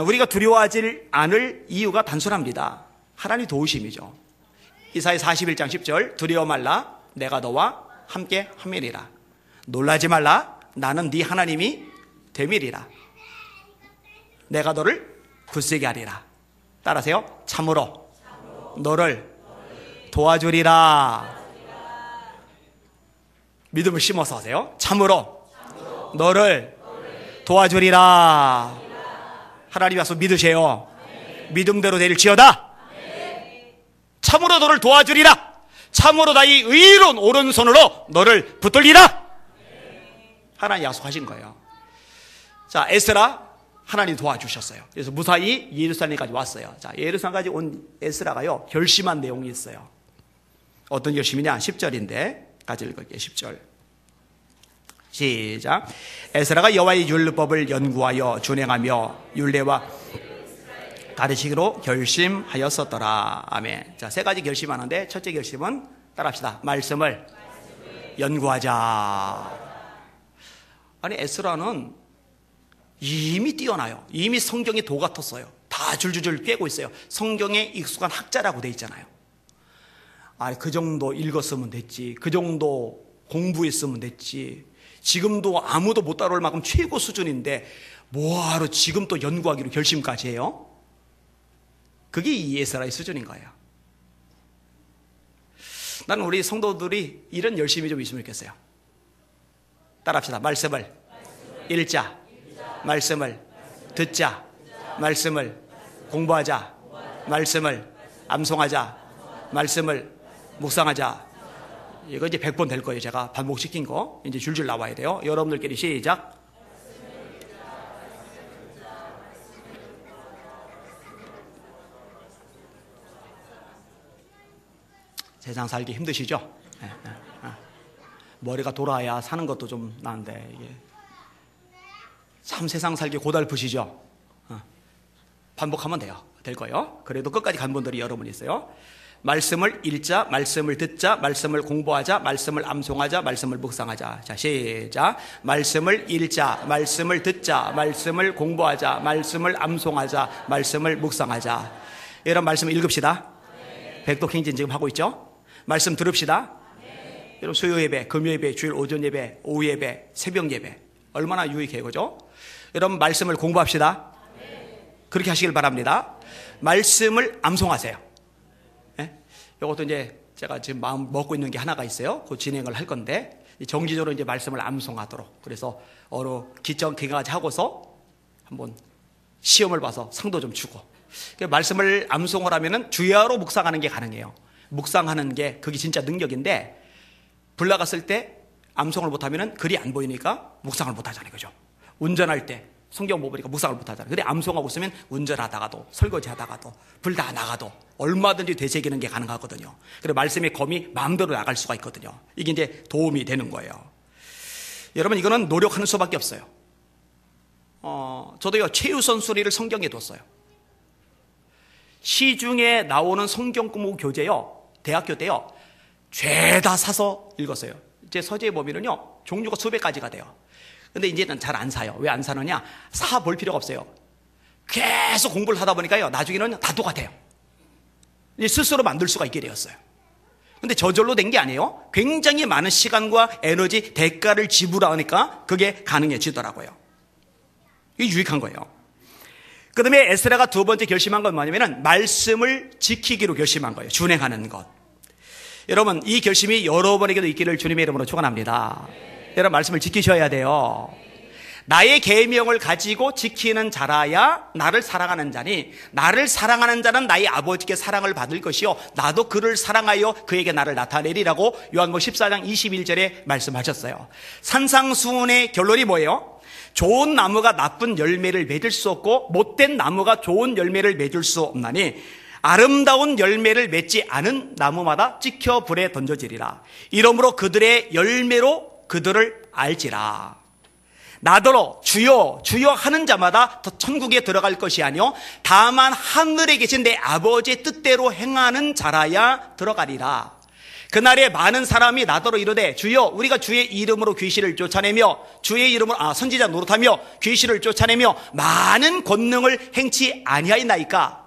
우리가 두려워하지 않을 이유가 단순합니다. 하나님 도우심이죠. 이사야 41장 10절 두려워 말라 내가 너와 함께 함이리라. 놀라지 말라 나는 네 하나님이 됨이리라. 내가 너를 굳세게 하리라. 따라하세요. 참으로 너를 도와주리라. 믿음을 심어서 하세요. 참으로 너를 도와주리라. 하나님 와서 믿으세요. 믿음대로 되릴지어다. 참으로 너를 도와주리라. 참으로 나의 의로운 오른손으로 너를 붙들리라. 하나님 약속하신 거예요. 자, 에스라 하나님 도와주셨어요. 그래서 무사히 예루살렘까지 왔어요. 자, 예루살렘까지 온 에스라가요, 결심한 내용이 있어요. 어떤 결심이냐? 10절인데 같이 읽을게요. 10절 시작. 에스라가 여호와의 율법을 연구하여 준행하며 율례와 가르치기로 결심하였었더라. 아멘. 자, 세 가지 결심하는데 첫째 결심은 따라합시다. 말씀을 연구하자. 아니, 에스라는 이미 뛰어나요. 이미 성경에 도 같았어요. 다 줄줄줄 꿰고 있어요. 성경에 익숙한 학자라고 돼 있잖아요. 아, 그 정도 읽었으면 됐지. 그 정도 공부했으면 됐지. 지금도 아무도 못 따라올 만큼 최고 수준인데 뭐하러 지금 또 연구하기로 결심까지 해요? 그게 이 에스라의 수준인 거예요. 나는 우리 성도들이 이런 열심이 좀 있으면 좋겠어요. 따라합시다. 말씀을 읽자. 말씀을 듣자. 말씀을 공부하자. 말씀을 암송하자. 말씀을 묵상하자. 이거 이제 100번 될 거예요. 제가 반복시킨 거 이제 줄줄 나와야 돼요. 여러분들끼리 시작. 세상 살기 힘드시죠? 머리가 돌아야 사는 것도 좀 나은데 이게 참 세상 살기 고달프시죠? 반복하면 돼요. 될 거예요. 그래도 끝까지 간 분들이 여러분 있어요. 말씀을 읽자, 말씀을 듣자, 말씀을 공부하자, 말씀을 암송하자, 말씀을 묵상하자. 자, 시작. 말씀을 읽자, 말씀을 듣자, 말씀을 공부하자, 말씀을 암송하자, 말씀을 묵상하자. 이런 말씀을 읽읍시다. 백독행진 지금 하고 있죠? 말씀 들읍시다. 여러분, 수요 예배, 금요 예배, 주일 오전 예배, 오후 예배, 새벽 예배 얼마나 유익해요, 그죠? 여러분, 말씀을 공부합시다. 그렇게 하시길 바랍니다. 말씀을 암송하세요. 네? 이것도 이제 제가 지금 마음 먹고 있는 게 하나가 있어요. 그 진행을 할 건데 정기적으로 이제 말씀을 암송하도록. 그래서 어느 기간까지 하고서 한번 시험을 봐서 상도 좀 주고. 말씀을 암송을 하면은 주야로 묵상하는 게 가능해요. 묵상하는 게 그게 진짜 능력인데 불 나갔을 때 암송을 못하면은 글이 안 보이니까 묵상을 못하잖아요, 그죠? 운전할 때 성경 못 보니까 묵상을 못하잖아요. 근데 암송하고 있으면 운전하다가도 설거지하다가도 불 다 나가도 얼마든지 되새기는 게 가능하거든요. 그리고 말씀의 검이 마음대로 나갈 수가 있거든요. 이게 이제 도움이 되는 거예요. 여러분, 이거는 노력하는 수밖에 없어요. 저도요, 최우선 순위를 성경에 뒀어요. 시중에 나오는 성경 공부 교재요, 대학교 때요, 죄다 사서 읽었어요. 제 서재에 보면은요, 종류가 수백 가지가 돼요. 근데 이제는 잘 안 사요. 왜 안 사느냐? 사 볼 필요가 없어요. 계속 공부를 하다 보니까요, 나중에는 다 똑같아요. 이제 스스로 만들 수가 있게 되었어요. 근데 저절로 된 게 아니에요. 굉장히 많은 시간과 에너지, 대가를 지불하니까 그게 가능해지더라고요. 이게 유익한 거예요. 그 다음에 에스라가 두 번째 결심한 건 뭐냐면은 말씀을 지키기로 결심한 거예요. 준행하는 것. 여러분, 이 결심이 여러분에게도 있기를 주님의 이름으로 축원합니다. 여러분, 말씀을 지키셔야 돼요. 나의 계명을 가지고 지키는 자라야 나를 사랑하는 자니, 나를 사랑하는 자는 나의 아버지께 사랑을 받을 것이요 나도 그를 사랑하여 그에게 나를 나타내리라고 요한복음 14장 21절에 말씀하셨어요. 산상수훈의 결론이 뭐예요? 좋은 나무가 나쁜 열매를 맺을 수 없고 못된 나무가 좋은 열매를 맺을 수 없나니 아름다운 열매를 맺지 않은 나무마다 찍혀 불에 던져지리라. 이러므로 그들의 열매로 그들을 알지라. 나더러 주여 주여 하는 자마다 더 천국에 들어갈 것이 아니요 다만 하늘에 계신 내 아버지의 뜻대로 행하는 자라야 들어가리라. 그날에 많은 사람이 나더러 이르되 주여 우리가 주의 이름으로 귀신을 쫓아내며 주의 이름으로 선지자 노릇하며 귀신을 쫓아내며 많은 권능을 행치 아니하였나이까.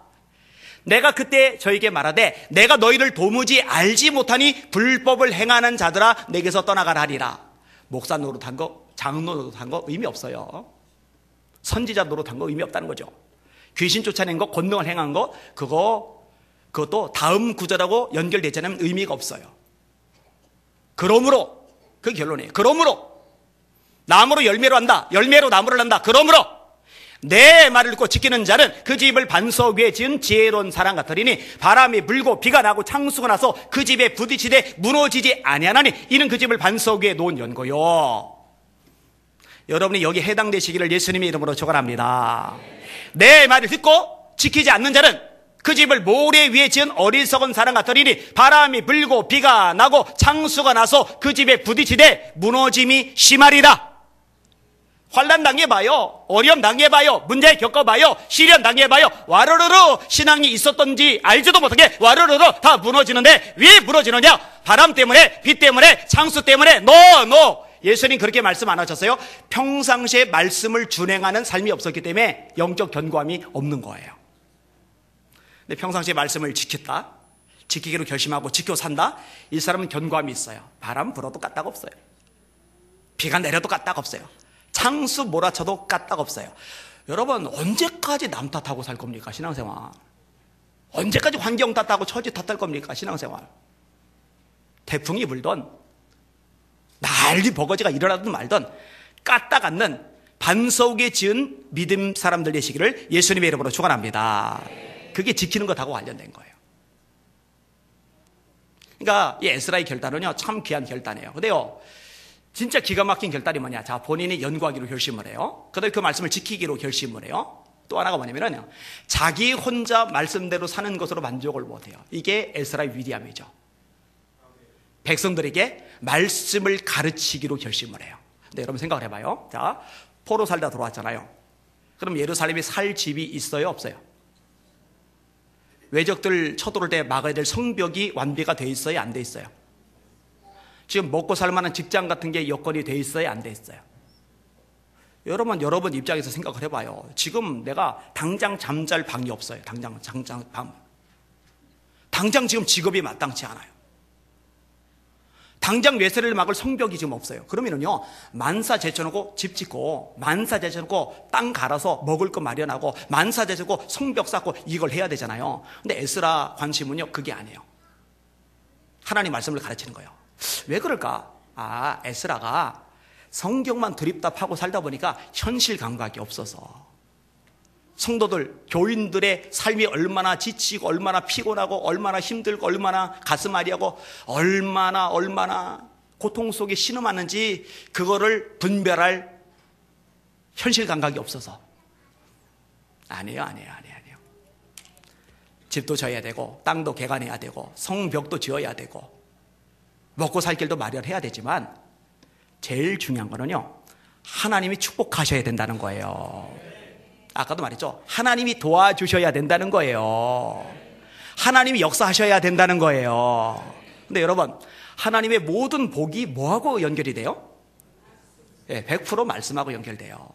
내가 그때 저에게 말하되 내가 너희를 도무지 알지 못하니 불법을 행하는 자들아 내게서 떠나가라 하리라. 목사 노릇한 거, 장로 노릇한 거 의미 없어요. 선지자 노릇한 거 의미 없다는 거죠. 귀신 쫓아낸 거, 권능을 행한 거, 그것도 다음 구절하고 연결되지 않으면 의미가 없어요. 그러므로, 그 결론이에요. 그러므로 나무로 열매로 한다. 열매로 나무를 한다. 그러므로 내 말을 듣고 지키는 자는 그 집을 반석 위에 지은 지혜로운 사람 같으리니 바람이 불고 비가 나고 창수가 나서 그 집에 부딪히되 무너지지 아니하나니 이는 그 집을 반석 위에 놓은 연고요. 여러분이 여기 해당되시기를 예수님의 이름으로 축원합니다. 내 말을 듣고 지키지 않는 자는 그 집을 모래 위에 지은 어리석은 사람 같으리니 바람이 불고 비가 나고 창수가 나서 그 집에 부딪히되 무너짐이 심하리라. 환난 당해봐요. 어려움 당해봐요. 문제 겪어봐요. 시련 당해봐요. 와르르르 신앙이 있었던지 알지도 못하게 와르르르 다 무너지는데 왜 무너지느냐? 바람 때문에, 비 때문에, 창수 때문에. 노. 예수님 그렇게 말씀 안 하셨어요? 평상시에 말씀을 준행하는 삶이 없었기 때문에 영적 견고함이 없는 거예요. 근데 평상시에 말씀을 지켰다, 지키기로 결심하고 지켜 산다, 이 사람은 견고함이 있어요. 바람 불어도 까딱 없어요. 비가 내려도 까딱 없어요. 창수 몰아쳐도 까딱 없어요. 여러분, 언제까지 남 탓하고 살 겁니까? 신앙생활. 언제까지 환경 탓하고 처지 탓할 겁니까? 신앙생활. 태풍이 불던 난리 버거지가 일어나든 말든 까딱 않는 반석에 지은 믿음 사람들 되시기를 예수님의 이름으로 축원합니다. 그게 지키는 것하고 관련된 거예요. 그러니까 이 에스라의 결단은요, 참 귀한 결단이에요. 근데요, 진짜 기가 막힌 결단이 뭐냐? 자, 본인이 연구하기로 결심을 해요. 그다음에 그 말씀을 지키기로 결심을 해요. 또 하나가 뭐냐면요, 자기 혼자 말씀대로 사는 것으로 만족을 못해요. 이게 에스라의 위대함이죠. 백성들에게 말씀을 가르치기로 결심을 해요. 근데 여러분 생각을 해봐요. 자, 포로 살다 들어왔잖아요. 그럼 예루살렘에 살 집이 있어요, 없어요? 외적들 쳐들어올 때 막아야 될 성벽이 완비가 돼 있어요, 안 돼 있어요? 지금 먹고 살 만한 직장 같은 게 여건이 돼 있어요, 안 돼 있어요? 여러분 입장에서 생각을 해봐요. 지금 내가 당장 잠잘 방이 없어요. 당장 지금 직업이 마땅치 않아요. 당장 외세를 막을 성벽이 지금 없어요. 그러면은요, 만사 제쳐놓고 집 짓고, 만사 제쳐놓고 땅 갈아서 먹을 거 마련하고, 만사 제쳐놓고 성벽 쌓고 이걸 해야 되잖아요. 근데 에스라 관심은요, 그게 아니에요. 하나님 말씀을 가르치는 거예요. 왜 그럴까? 에스라가 성경만 드립답하고 살다 보니까 현실 감각이 없어서, 성도들, 교인들의 삶이 얼마나 지치고 얼마나 피곤하고 얼마나 힘들고 얼마나 가슴 아리하고 얼마나 고통 속에 신음하는지 그거를 분별할 현실 감각이 없어서. 아니에요. 집도 져야 되고 땅도 개간해야 되고 성벽도 지어야 되고 먹고 살 길도 마련해야 되지만 제일 중요한 거는요, 하나님이 축복하셔야 된다는 거예요. 아까도 말했죠. 하나님이 도와주셔야 된다는 거예요. 하나님이 역사하셔야 된다는 거예요. 근데 여러분, 하나님의 모든 복이 뭐하고 연결이 돼요? 100% 말씀하고 연결돼요.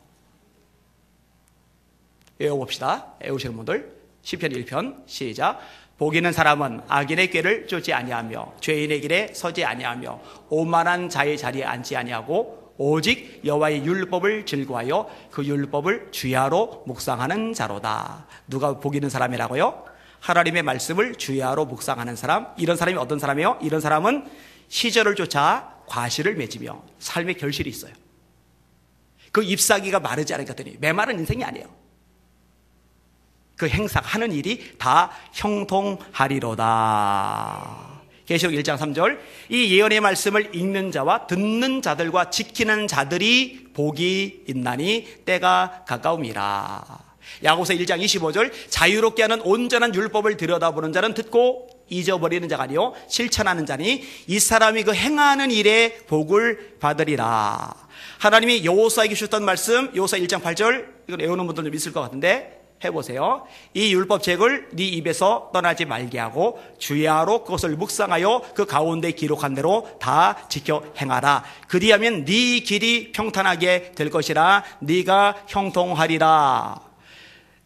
외워봅시다. 외우시는 분들 시편 1편 시작. 복 있는 사람은 악인의 꾀를 쫓지 아니하며 죄인의 길에 서지 아니하며 오만한 자의 자리에 앉지 아니하고 오직 여호와의 율법을 즐거워하여 그 율법을 주야로 묵상하는 자로다. 누가 복 있는 사람이라고요? 하나님의 말씀을 주야로 묵상하는 사람. 이런 사람이 어떤 사람이에요? 이런 사람은 시절을 쫓아 과실을 맺으며 삶의 결실이 있어요. 그 잎사귀가 마르지 않으니까 메마른 인생이 아니에요. 그 행사하는 일이 다 형통하리로다. 계시록 1장 3절. 이 예언의 말씀을 읽는 자와 듣는 자들과 지키는 자들이 복이 있나니 때가 가까움이라. 야고보서 1장 25절. 자유롭게 하는 온전한 율법을 들여다보는 자는 듣고 잊어버리는 자가 아니요 실천하는 자니 이 사람이 그 행하는 일에 복을 받으리라. 하나님이 여호수아에게 주셨던 말씀, 여호수아 1장 8절. 이걸 외우는 분들 좀 있을 것 같은데 해보세요. 이 율법책을 네 입에서 떠나지 말게 하고 주야로 그것을 묵상하여 그 가운데 기록한 대로 다 지켜 행하라. 그리하면 네 길이 평탄하게 될 것이라. 네가 형통하리라.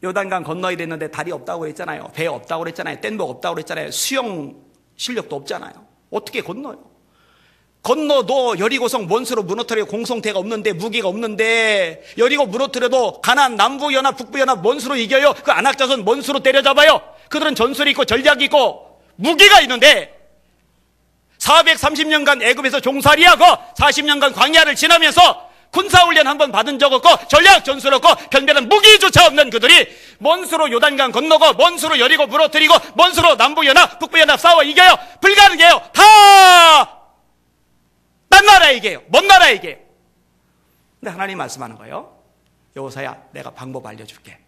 요단강 건너야 되는데 다리 없다고 그랬잖아요. 배 없다고 그랬잖아요. 뗏목 없다고 그랬잖아요. 수영 실력도 없잖아요. 어떻게 건너요? 건너도 여리고성 원수로 무너뜨려 공성태가 없는데, 무기가 없는데, 여리고 무너뜨려도 가나안 남부연합 북부연합 원수로 이겨요. 그 안악자손 원수로 때려잡아요. 그들은 전술이 있고 전략이 있고 무기가 있는데 430년간 애굽에서 종살이하고 40년간 광야를 지나면서 군사훈련 한번 받은 적 없고 전략 전술 없고 변변한 무기조차 없는 그들이 뭔수로 요단강 건너고 뭔수로 여리고 무너뜨리고 뭔수로 남북연합 북부연합 싸워 이겨요? 불가능해요. 다 딴 나라 이겨요. 먼 나라 이겨요. 근데 하나님 말씀하는 거예요. 여호사야, 내가 방법 알려줄게.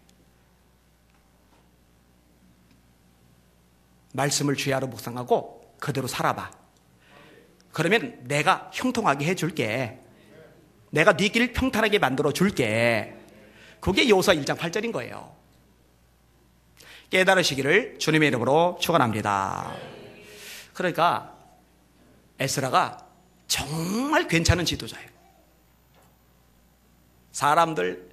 말씀을 주야로 묵상하고 그대로 살아봐. 그러면 내가 형통하게 해줄게. 내가 네 길 평탄하게 만들어 줄게. 그게 여호수아 1장 8절인 거예요. 깨달으시기를 주님의 이름으로 축원합니다. 그러니까 에스라가 정말 괜찮은 지도자예요. 사람들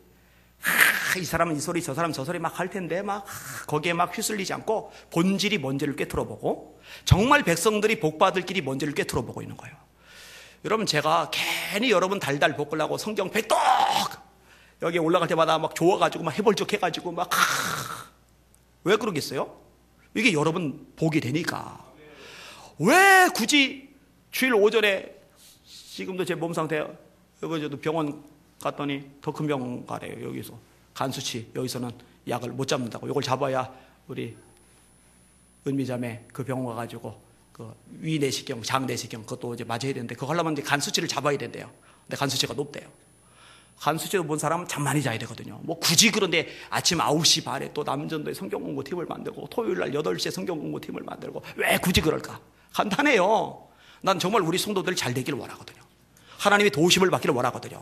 이 사람은 이 소리 저 사람 저 소리 막 할 텐데 막 거기에 막 휘둘리지 않고 본질이 뭔지를 꿰뚫어보고 정말 백성들이 복받을 길이 뭔지를 꿰뚫어보고 있는 거예요. 여러분, 제가 괜히 여러분 달달 볶으려고 성경 백독 여기 올라갈 때마다 막 좋아가지고 막 해볼적 해가지고 막 왜 그러겠어요? 이게 여러분 복이 되니까. 왜 굳이 주일 오전에 지금도 제 몸 상태 여기서도 병원 갔더니 더 큰 병원 가래요. 여기서 간 수치 여기서는 약을 못 잡는다고. 이걸 잡아야 우리 은미자매 그 병원 가가지고 그 위내시경, 장내시경 그것도 이제 맞아야 되는데 그거 하려면 이제 간 수치를 잡아야 된대요. 근데 간 수치가 높대요. 간 수치를 본 사람은 잠 많이 자야 되거든요. 뭐 굳이 그런데 아침 9시 반에 또 남전도에 성경공부팀을 만들고 토요일 날 8시에 성경공부팀을 만들고 왜 굳이 그럴까? 간단해요. 난 정말 우리 성도들 잘 되기를 원하거든요. 하나님의 도우심을 받기를 원하거든요.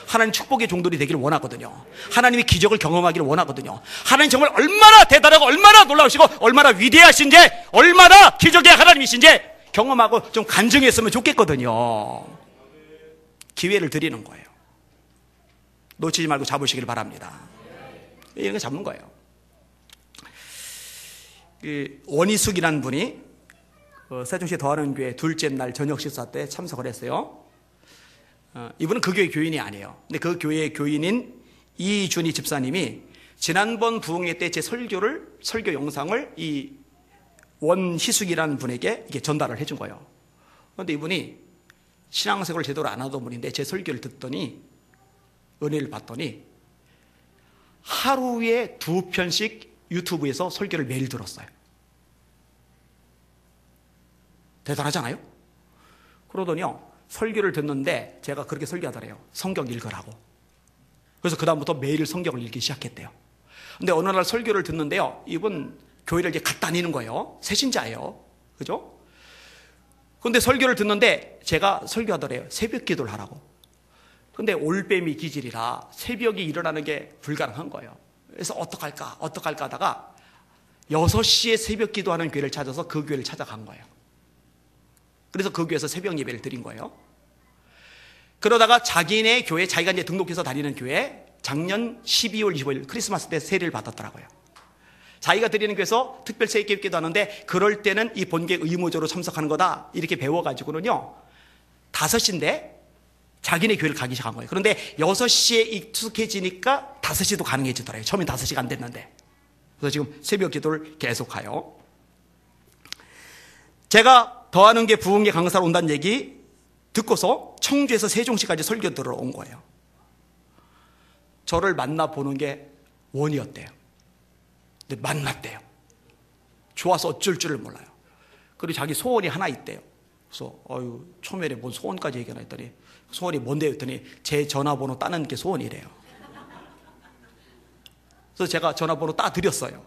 하나님 축복의 종들이 되기를 원하거든요. 하나님의 기적을 경험하기를 원하거든요. 하나님 정말 얼마나 대단하고 얼마나 놀라우시고 얼마나 위대하신지 얼마나 기적의 하나님이신지 경험하고 좀 간증했으면 좋겠거든요. 기회를 드리는 거예요. 놓치지 말고 잡으시길 바랍니다. 이런 거 잡는 거예요. 원희숙이라는 분이 세종시 더하는교회 둘째 날 저녁 식사 때 참석을 했어요. 이분은 그 교회 교인이 아니에요. 근데 그 교회의 교인인 이준희 집사님이 지난번 부흥회 때 제 설교 영상을 이 원희숙이라는 분에게 이게 전달을 해준 거예요. 그런데 이분이 신앙생활을 제대로 안 하던 분인데 제 설교를 듣더니 은혜를 받더니 하루에 2편씩 유튜브에서 설교를 매일 들었어요. 대단하잖아요? 그러더니요, 설교를 듣는데 제가 그렇게 설교하더래요. 성경 읽으라고. 그래서 그다음부터 매일 성경을 읽기 시작했대요. 근데 어느 날 설교를 듣는데요, 이분 교회를 이제 갓 다니는 거예요. 새신자예요. 그죠? 근데 설교를 듣는데 제가 설교하더래요. 새벽 기도를 하라고. 근데 올빼미 기질이라 새벽이 일어나는 게 불가능한 거예요. 그래서 어떡할까 하다가 6시에 새벽 기도하는 교회를 찾아서 그 교회를 찾아간 거예요. 그래서 그 교회에서 새벽 예배를 드린 거예요. 그러다가 자기네 교회, 자기가 이제 등록해서 다니는 교회 작년 12월 25일 크리스마스 때 세례를 받았더라고요. 자기가 드리는 교회에서 특별 세계 기도 하는데 그럴 때는 이 본계 의무적으로 참석하는 거다 이렇게 배워가지고는요 5시인데 자기네 교회를 가기 시작한 거예요. 그런데 6시에 익숙해지니까 5시도 가능해지더라고요. 처음엔 5시가 안 됐는데. 그래서 지금 새벽 기도를 계속 가요. 제가 더하는 게 부흥회 강사로 온다는 얘기 듣고서 청주에서 세종시까지 설교 들어온 거예요. 저를 만나보는 게 원이었대요. 근데 만났대요. 좋아서 어쩔 줄을 몰라요. 그리고 자기 소원이 하나 있대요. 그래서 초면에 뭔 소원까지 얘기하나 했더니 소원이 뭔데 했더니 제 전화번호 따는 게 소원이래요. 그래서 제가 전화번호 따 드렸어요.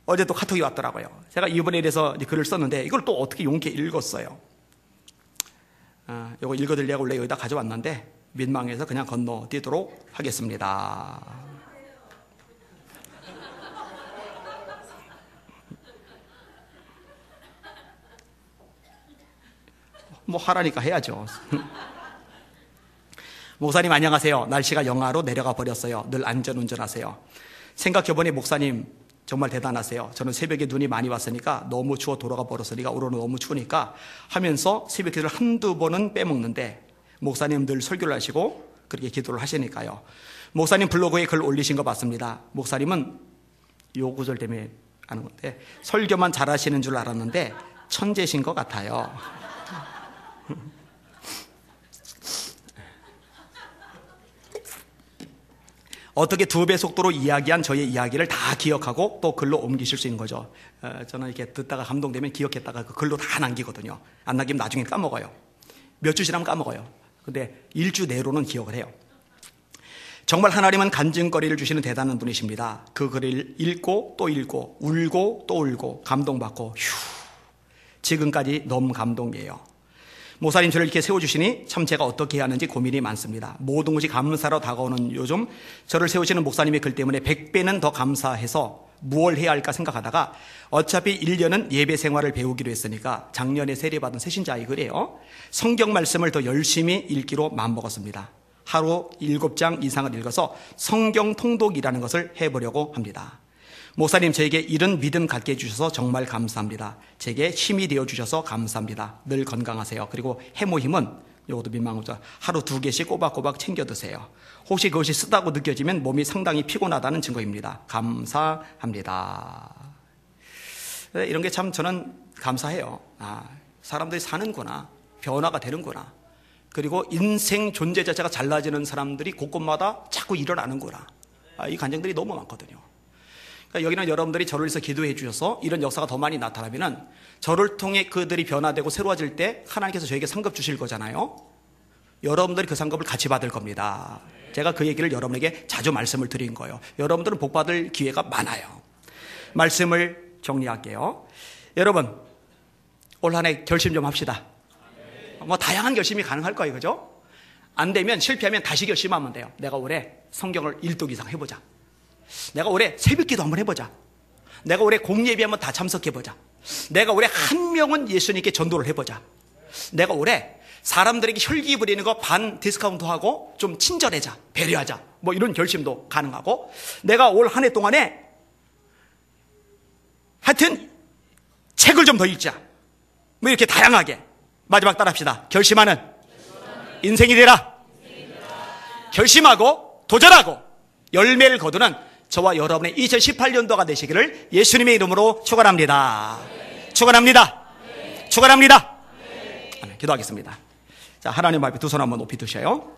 어제 또 카톡이 왔더라고요. 제가 이번에 대해서 글을 썼는데 이걸 또 어떻게 용케 읽었어요. 이거 읽어드리려고 원래 여기다 가져왔는데 민망해서 그냥 건너뛰도록 하겠습니다. 뭐 하라니까 해야죠. 목사님 안녕하세요. 날씨가 영하로 내려가 버렸어요. 늘 안전운전하세요. 생각해보니 목사님 정말 대단하세요. 저는 새벽에 눈이 많이 왔으니까 너무 추워 돌아가 버렸으니까 오늘은 너무 추우니까 하면서 새벽 기도를 한두 번은 빼먹는데 목사님 늘 설교를 하시고 그렇게 기도를 하시니까요. 목사님 블로그에 글 올리신 거 봤습니다. 목사님은 요 구절 때문에 아는 건데 설교만 잘하시는 줄 알았는데 천재신 것 같아요. 어떻게 2배 속도로 이야기한 저의 이야기를 다 기억하고 또 글로 옮기실 수 있는 거죠. 저는 이렇게 듣다가 감동되면 기억했다가 그 글로 다 남기거든요. 안 남기면 나중에 까먹어요. 몇 주 지나면 까먹어요. 근데 1주 내로는 기억을 해요. 정말 하나님은 간증거리를 주시는 대단한 분이십니다. 그 글을 읽고 또 읽고 울고 또 울고 감동받고 지금까지 너무 감동이에요. 목사님 저를 이렇게 세워주시니 참 제가 어떻게 해야 하는지 고민이 많습니다. 모든 것이 감사로 다가오는 요즘 저를 세우시는 목사님의 글 때문에 100배는 더 감사해서 무엇을 해야 할까 생각하다가 어차피 1년은 예배 생활을 배우기로 했으니까 작년에 세례받은 새신자의 글이에요. 성경 말씀을 더 열심히 읽기로 마음먹었습니다. 하루 7장 이상을 읽어서 성경 통독이라는 것을 해보려고 합니다. 목사님 저에게 이런 믿음 갖게 해주셔서 정말 감사합니다. 제게 힘이 되어주셔서 감사합니다. 늘 건강하세요. 그리고 해모힘은 이것도 민망하죠. 하루 2개씩 꼬박꼬박 챙겨 드세요. 혹시 그것이 쓰다고 느껴지면 몸이 상당히 피곤하다는 증거입니다. 감사합니다. 이런 게 참 저는 감사해요. 사람들이 사는구나. 변화가 되는구나. 그리고 인생 존재 자체가 달라지는 사람들이 곳곳마다 자꾸 일어나는구나. 이 간증들이 너무 많거든요. 그러니까 여기는 여러분들이 저를 위해서 기도해 주셔서 이런 역사가 더 많이 나타나면 저를 통해 그들이 변화되고 새로워질 때 하나님께서 저에게 상급 주실 거잖아요. 여러분들이 그 상급을 같이 받을 겁니다. 제가 그 얘기를 여러분에게 자주 말씀을 드린 거예요. 여러분들은 복 받을 기회가 많아요. 말씀을 정리할게요. 여러분 올 한 해 결심 좀 합시다. 다양한 결심이 가능할 거예요. 그죠? 안 되면 실패하면 다시 결심하면 돼요. 내가 올해 성경을 1독 이상 해보자. 내가 올해 새벽기도 한번 해보자. 내가 올해 공예배 한번 다 참석해보자. 내가 올해 한 명은 예수님께 전도를 해보자. 내가 올해 사람들에게 혈기 부리는 거 반 디스카운트하고 좀 친절해자, 배려하자. 이런 결심도 가능하고, 내가 올 한 해 동안에 하여튼 책을 좀 더 읽자. 이렇게 다양하게. 마지막 따라합시다. 결심하는 인생이 되라. 결심하고 도전하고 열매를 거두는 저와 여러분의 2018년도가 되시기를 예수님의 이름으로 축원합니다. 축원합니다. 축원합니다. 기도하겠습니다. 자, 하나님 앞에 두 손 한번 높이 드셔요.